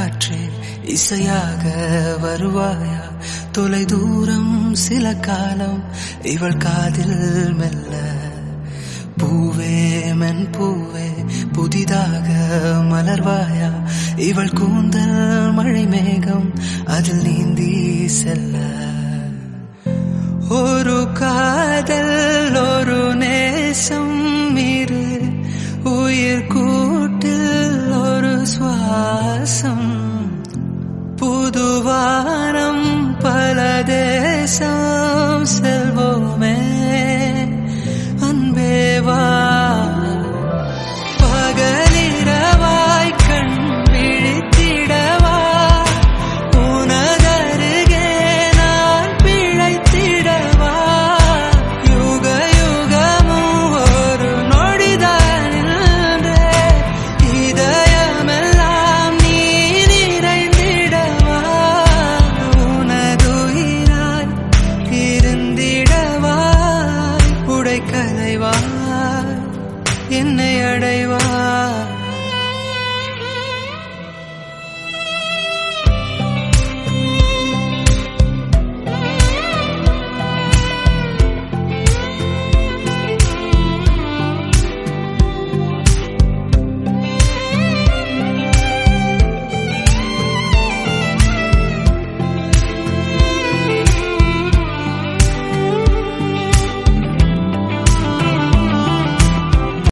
காற்றே இசையாக வருவாயா தொலை தூரம் சில காலம் இவள் காதில் மெல்ல பூவே மென் பூவே புதிதாக மலர்வாயா இவள் கூந்தல் மழை மேகம் அதில் நீந்தி செல்ல ஒரு காதல் ஒரு நேசம் இரு உயிர் கூட்டில் ஒரு சுவாசம் புதுவானம் பல தேசம் செல்வோமே அன்பேவா பகலிரவாய் கண் விழித்திடவா உனதருகே நான் பிழைத்திடவா யுக யுகமும் ஒரு நொடிதான் இதயமெல்லாம் நீ நிறைந்திடவா உனதுயிராய் இருந்திடவா உடை கலைவா என்னை அடைவா